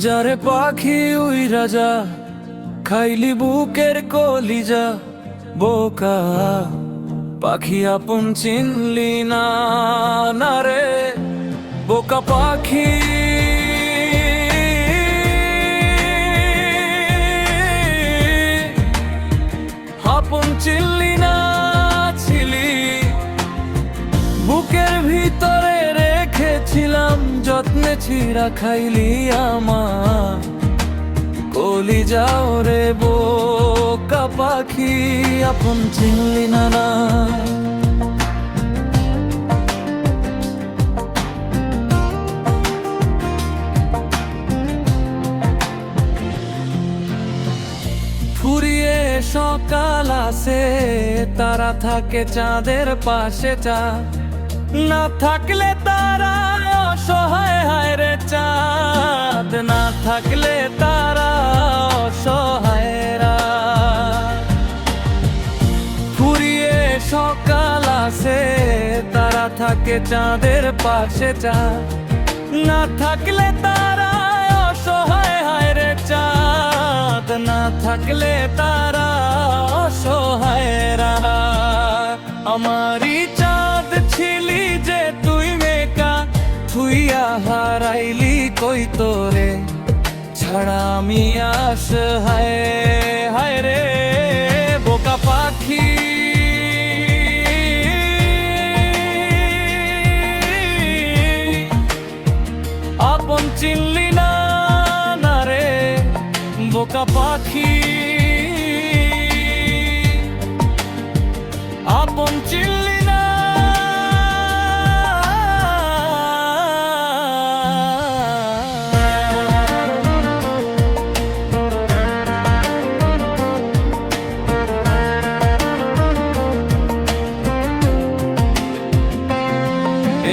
যারে পাখি উইরা যা, খাইলি বুকের কলিজা। বোকা পাখি আপন চিনলি না, না রে বোকা পাখি। আপন চিনলি না, ছিলি বুকের ভিতরে রেখেছিলাম যত্নে, ছিঁড়া খাইলি আমার কলিজাও রে বোকা পাখি। আপন চিনলি না, না ফুরিয়ে সকাল আসে, তারা থাকে চাঁদের পাশে। চা না থাকলে তারা অসহায়, হায় রে চাঁদ না থাকলে তারা অসহায়রা। ফুরিয়ে সকাল আসে, তারা থাকে চাঁদের পাশে। চা না থাকলে তারা অসহায়, হায় রে চাঁদ না থাকলে তারা অসহায়রা। আমারই চাঁদ ছিলি যে তুই মেকা, থুইয়া হারাইলি কই তোরে ছাড়া আমি আস। হায় হায় রে বোকা পাখি। আপন চিনলি না, না রে বোকা পাখি। আপন চিনলি না।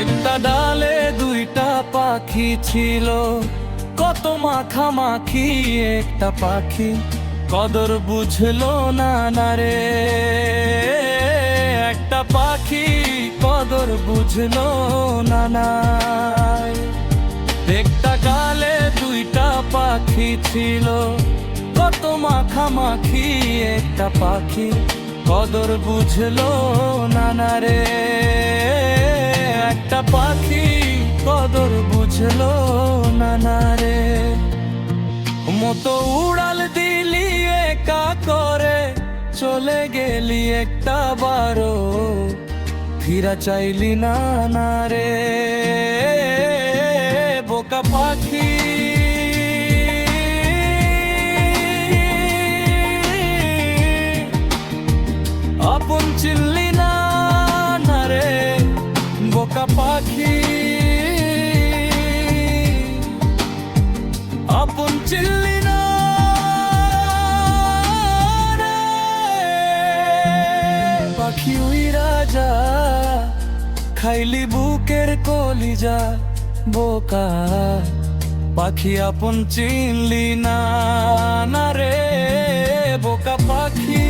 একটা ডালে দুইটা পাখি ছিল, কত মাখামাখি। একটা পাখি কদর বুঝলো না, না রে একটা পাখি কদর বুঝলো না, না। একটা গালে দুইটা পাখি ছিল, কত মাখামাখি। একটা পাখি কদর বুঝলো না, না রে একটা পাখি কদর বুঝলো না, না রে। মতো উড়াল দিলি একা করে, চলে গেলি একটা বারো, ফিরা চাইলি না, না রে বোকা পাখি। আপন চিনলি না, না রে বোকা পাখি। আপন চিনলি না রে পাখি উইরা যা, খাইলি বুকের কলিজা। বোকা পাখি আপন চিনলি না, না রে বোকা পাখি।